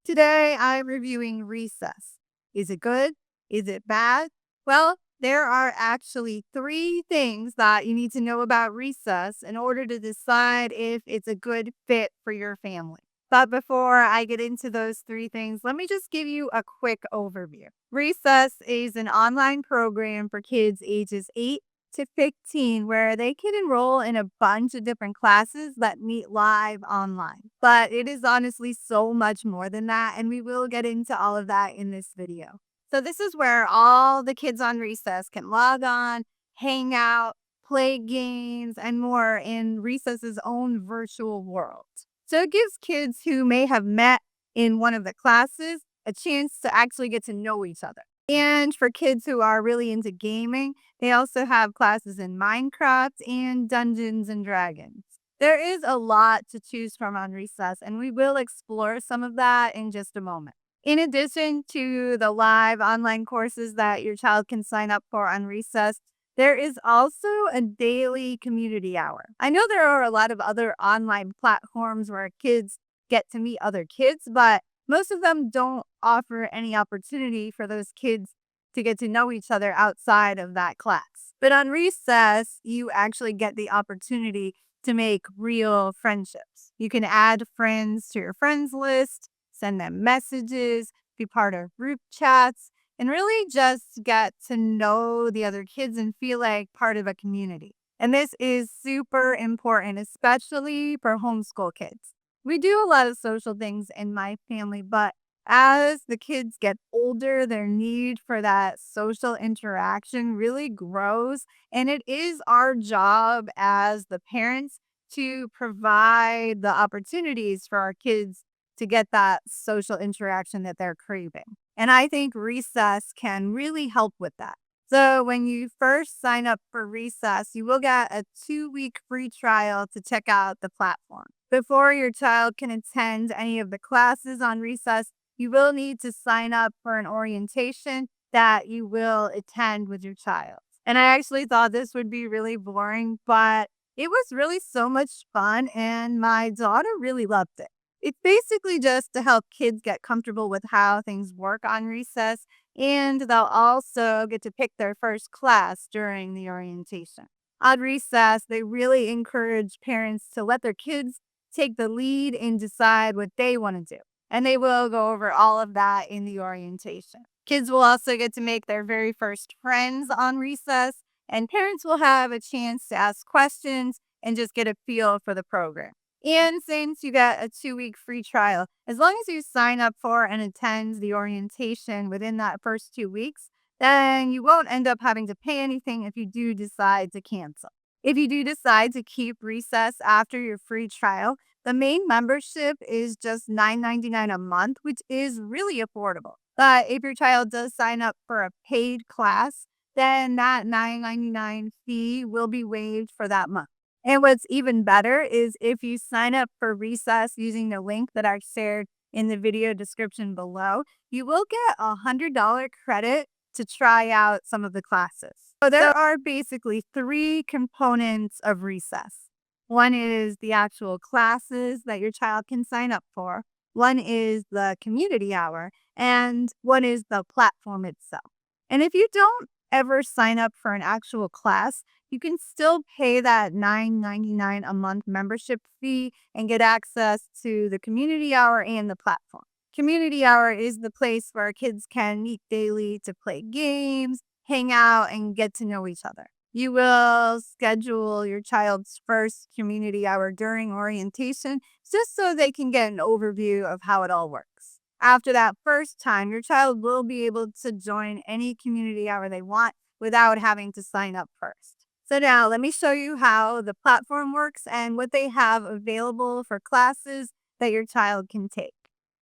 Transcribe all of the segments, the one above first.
Today I'm reviewing recess. Is it good? Is it bad? Well, there are actually three things that you need to know about recess in order to decide if it's a good fit for your family. But before I get into those three things, let me just give you a quick overview. Recess is an online program for kids ages 8 to 15 where they can enroll in a bunch of different classes that meet live online. But it is honestly so much more than that, and we will get into all of that in this video. So this is where all the kids on recess can log on, hang out, play games, and more in Recess's own virtual world. So it gives kids who may have met in one of the classes a chance to actually get to know each other. And for kids who are really into gaming, they also have classes in Minecraft and Dungeons and Dragons. There is a lot to choose from on Recess, and we will explore some of that in just a moment. In addition to the live online courses that your child can sign up for on Recess, there is also a daily community hour. I know there are a lot of other online platforms where kids get to meet other kids, but most of them don't offer any opportunity for those kids to get to know each other outside of that class. But on Recess, you actually get the opportunity to make real friendships. You can add friends to your friends list, send them messages, be part of group chats, and really just get to know the other kids and feel like part of a community. And this is super important, especially for homeschool kids. We do a lot of social things in my family, but as the kids get older, their need for that social interaction really grows. And it is our job as the parents to provide the opportunities for our kids to get that social interaction that they're craving. And I think Recess can really help with that. So, when you first sign up for Recess, you will get a 2-week free trial to check out the platform. Before your child can attend any of the classes on Recess, you will need to sign up for an orientation that you will attend with your child. And I actually thought this would be really boring, but it was really so much fun, and my daughter really loved it. It's basically just to help kids get comfortable with how things work on Recess, and they'll also get to pick their first class during the orientation. On Recess, they really encourage parents to let their kids take the lead and decide what they want to do. And they will go over all of that in the orientation. Kids will also get to make their very first friends on Recess, and parents will have a chance to ask questions and just get a feel for the program. And since you get a 2-week free trial, as long as you sign up for and attend the orientation within that first 2 weeks, then you won't end up having to pay anything if you do decide to cancel. If you do decide to keep Recess after your free trial, the main membership is just $9.99 a month, which is really affordable. But if your child does sign up for a paid class, then that $9.99 fee will be waived for that month. And what's even better is if you sign up for Recess using the link that I shared in the video description below, you will get a $100 credit to try out some of the classes. So there are basically three components of Recess. One is the actual classes that your child can sign up for. One is the community hour, and one is the platform itself. And if you don't ever sign up for an actual class, you can still pay that $9.99 a month membership fee and get access to the community hour and the platform. Community hour is the place where kids can meet daily to play games, hang out, and get to know each other. You will schedule your child's first community hour during orientation just so they can get an overview of how it all works. After that first time, your child will be able to join any community hour they want without having to sign up first. So now let me show you how the platform works and what they have available for classes that your child can take.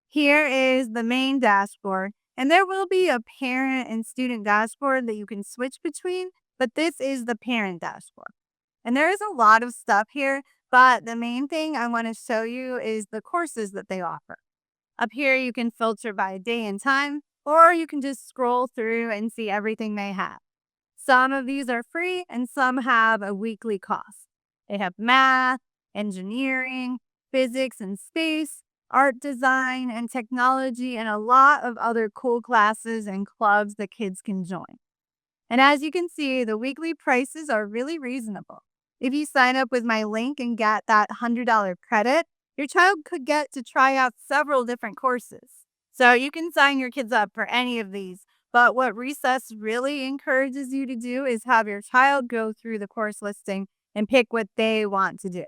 Here is the main dashboard, and there will be a parent and student dashboard that you can switch between, but this is the parent dashboard. And there is a lot of stuff here, but the main thing I want to show you is the courses that they offer. Up here, you can filter by day and time, or you can just scroll through and see everything they have. Some of these are free and some have a weekly cost. They have math, engineering, physics and space, art design, and technology, and a lot of other cool classes and clubs that kids can join. And as you can see, the weekly prices are really reasonable. If you sign up with my link and get that $100 credit, your child could get to try out several different courses. So you can sign your kids up for any of these. But what Recess really encourages you to do is have your child go through the course listing and pick what they want to do.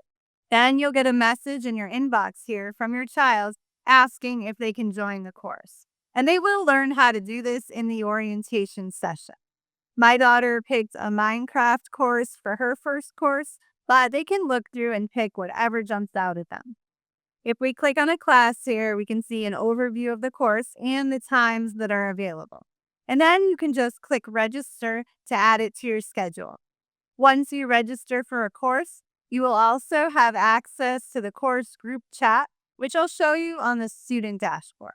Then you'll get a message in your inbox here from your child asking if they can join the course. And they will learn how to do this in the orientation session. My daughter picked a Minecraft course for her first course, but they can look through and pick whatever jumps out at them. If we click on a class here, we can see an overview of the course and the times that are available. And then you can just click register to add it to your schedule. Once you register for a course, you will also have access to the course group chat, which I'll show you on the student dashboard.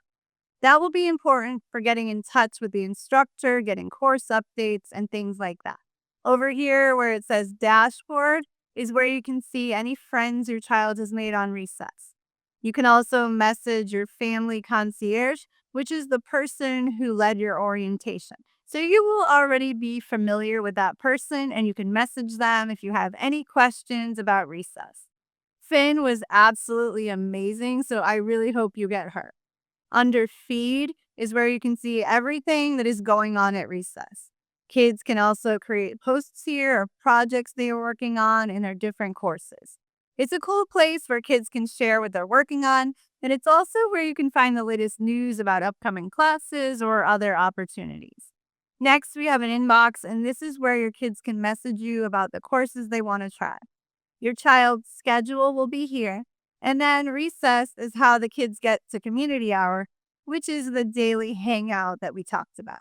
That will be important for getting in touch with the instructor, getting course updates, and things like that. Over here where it says dashboard is where you can see any friends your child has made on Recess. You can also message your family concierge, which is the person who led your orientation. So you will already be familiar with that person and you can message them if you have any questions about Recess. Finn was absolutely amazing, so I really hope you get her. Under feed is where you can see everything that is going on at Recess. Kids can also create posts here of projects they are working on in their different courses. It's a cool place where kids can share what they're working on, and it's also where you can find the latest news about upcoming classes or other opportunities. Next, we have an inbox, and this is where your kids can message you about the courses they want to try. Your child's schedule will be here, and then Recess is how the kids get to community hour, which is the daily hangout that we talked about.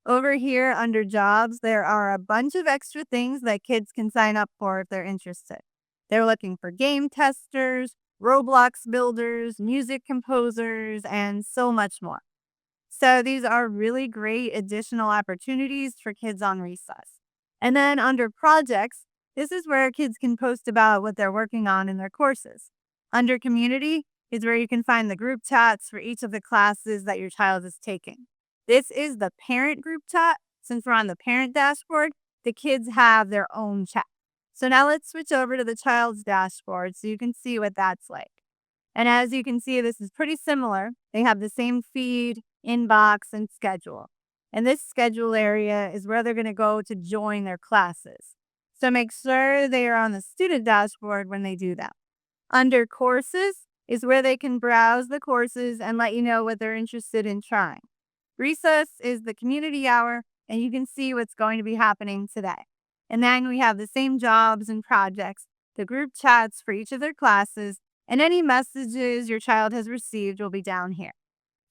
Over here under jobs, there are a bunch of extra things that kids can sign up for if they're interested. They're looking for game testers, Roblox builders, music composers, and so much more. So these are really great additional opportunities for kids on Recess. And then under projects, this is where kids can post about what they're working on in their courses. Under community is where you can find the group chats for each of the classes that your child is taking. This is the parent group chat. Since we're on the parent dashboard, the kids have their own chat. So now let's switch over to the child's dashboard so you can see what that's like. And as you can see, this is pretty similar. They have the same feed, inbox, and schedule. And this schedule area is where they're going to go to join their classes. So make sure they are on the student dashboard when they do that. Under courses is where they can browse the courses and let you know what they're interested in trying. Recess is the community hour, and you can see what's going to be happening today. And then we have the same jobs and projects, the group chats for each of their classes, and any messages your child has received will be down here.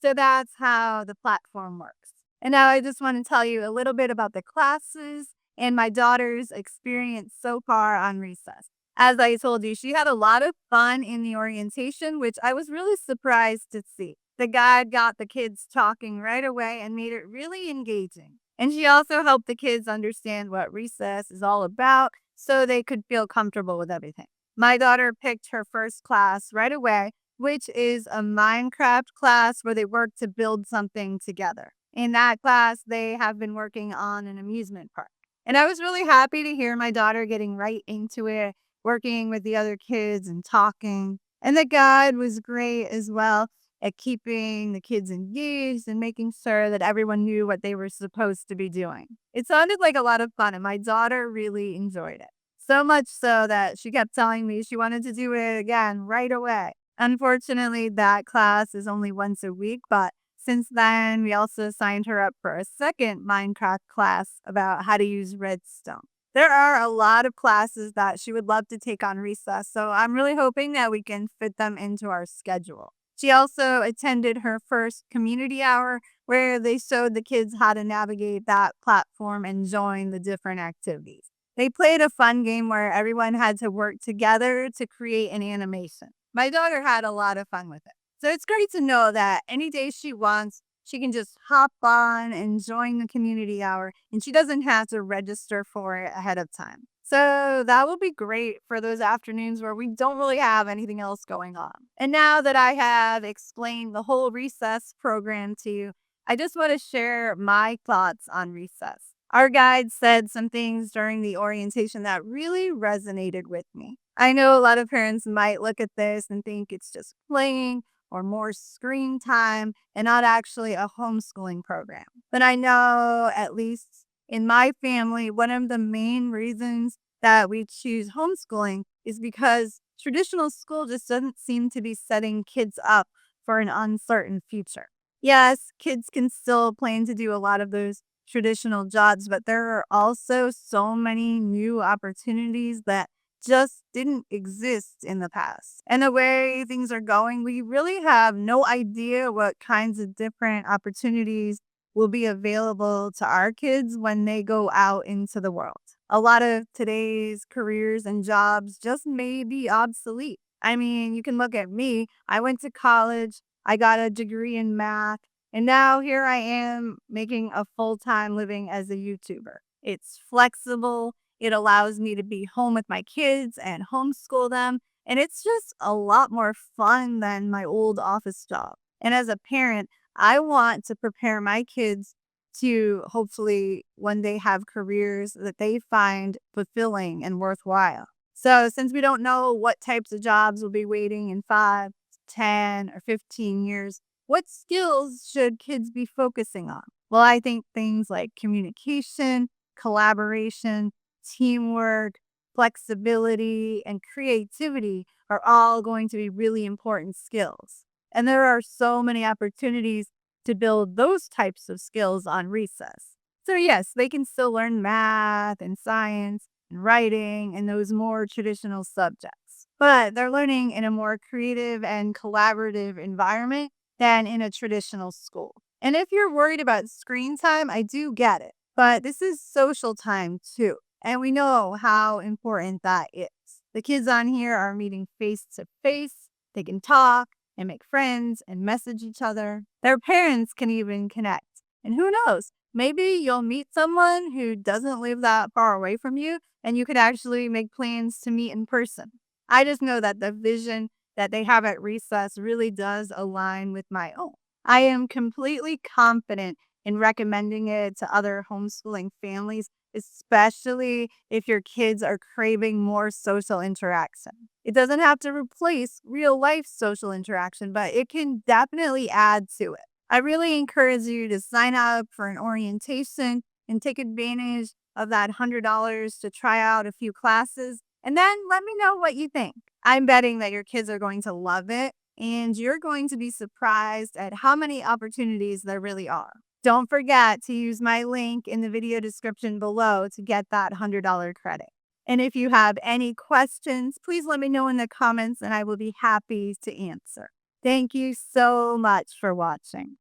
So that's how the platform works. And now I just want to tell you a little bit about the classes and my daughter's experience so far on Recess. As I told you, she had a lot of fun in the orientation, which I was really surprised to see. The guide got the kids talking right away and made it really engaging. And she also helped the kids understand what Recess is all about so they could feel comfortable with everything. My daughter picked her first class right away, which is a Minecraft class where they work to build something together. In that class, they have been working on an amusement park. And I was really happy to hear my daughter getting right into it, working with the other kids and talking. And the guide was great as well at keeping the kids engaged and making sure that everyone knew what they were supposed to be doing. It sounded like a lot of fun, and my daughter really enjoyed it. So much so that she kept telling me she wanted to do it again right away. Unfortunately, that class is only once a week, but since then, we also signed her up for a second Minecraft class about how to use redstone. There are a lot of classes that she would love to take on Recess, so I'm really hoping that we can fit them into our schedule. She also attended her first community hour where they showed the kids how to navigate that platform and join the different activities. They played a fun game where everyone had to work together to create an animation. My daughter had a lot of fun with it. So it's great to know that any day she wants, she can just hop on and join the community hour, and she doesn't have to register for it ahead of time. So that will be great for those afternoons where we don't really have anything else going on. And now that I have explained the whole recess program to you, I just want to share my thoughts on recess. Our guide said some things during the orientation that really resonated with me. I know a lot of parents might look at this and think it's just playing or more screen time and not actually a homeschooling program. But I know, at least in my family, one of the main reasons that we choose homeschooling is because traditional school just doesn't seem to be setting kids up for an uncertain future. Yes, kids can still plan to do a lot of those traditional jobs, but there are also so many new opportunities that just didn't exist in the past. And the way things are going, we really have no idea what kinds of different opportunities will be available to our kids when they go out into the world. A lot of today's careers and jobs just may be obsolete. I mean, you can look at me. I went to college, I got a degree in math, and now here I am making a full time living as a YouTuber. It's flexible, it allows me to be home with my kids and homeschool them. And it's just a lot more fun than my old office job. And as a parent, I want to prepare my kids to hopefully one day have careers that they find fulfilling and worthwhile. So, since we don't know what types of jobs will be waiting in 5, 10, or 15 years, what skills should kids be focusing on? Well, I think things like communication, collaboration, teamwork, flexibility, and creativity are all going to be really important skills. And there are so many opportunities to build those types of skills on recess. So, yes, they can still learn math and science and writing and those more traditional subjects, but they're learning in a more creative and collaborative environment than in a traditional school. And if you're worried about screen time, I do get it, but this is social time too. And we know how important that is. The kids on here are meeting face to face. They can talk and make friends and message each other. Their parents can even connect. And who knows, maybe you'll meet someone who doesn't live that far away from you and you could actually make plans to meet in person. I just know that the vision that they have at recess really does align with my own. I am completely confident in recommending it to other homeschooling families, especially if your kids are craving more social interaction. It doesn't have to replace real life social interaction, but it can definitely add to it. I really encourage you to sign up for an orientation and take advantage of that $100 to try out a few classes. And then let me know what you think. I'm betting that your kids are going to love it and you're going to be surprised at how many opportunities there really are. Don't forget to use my link in the video description below to get that $100 credit. And if you have any questions, please let me know in the comments and I will be happy to answer. Thank you so much for watching.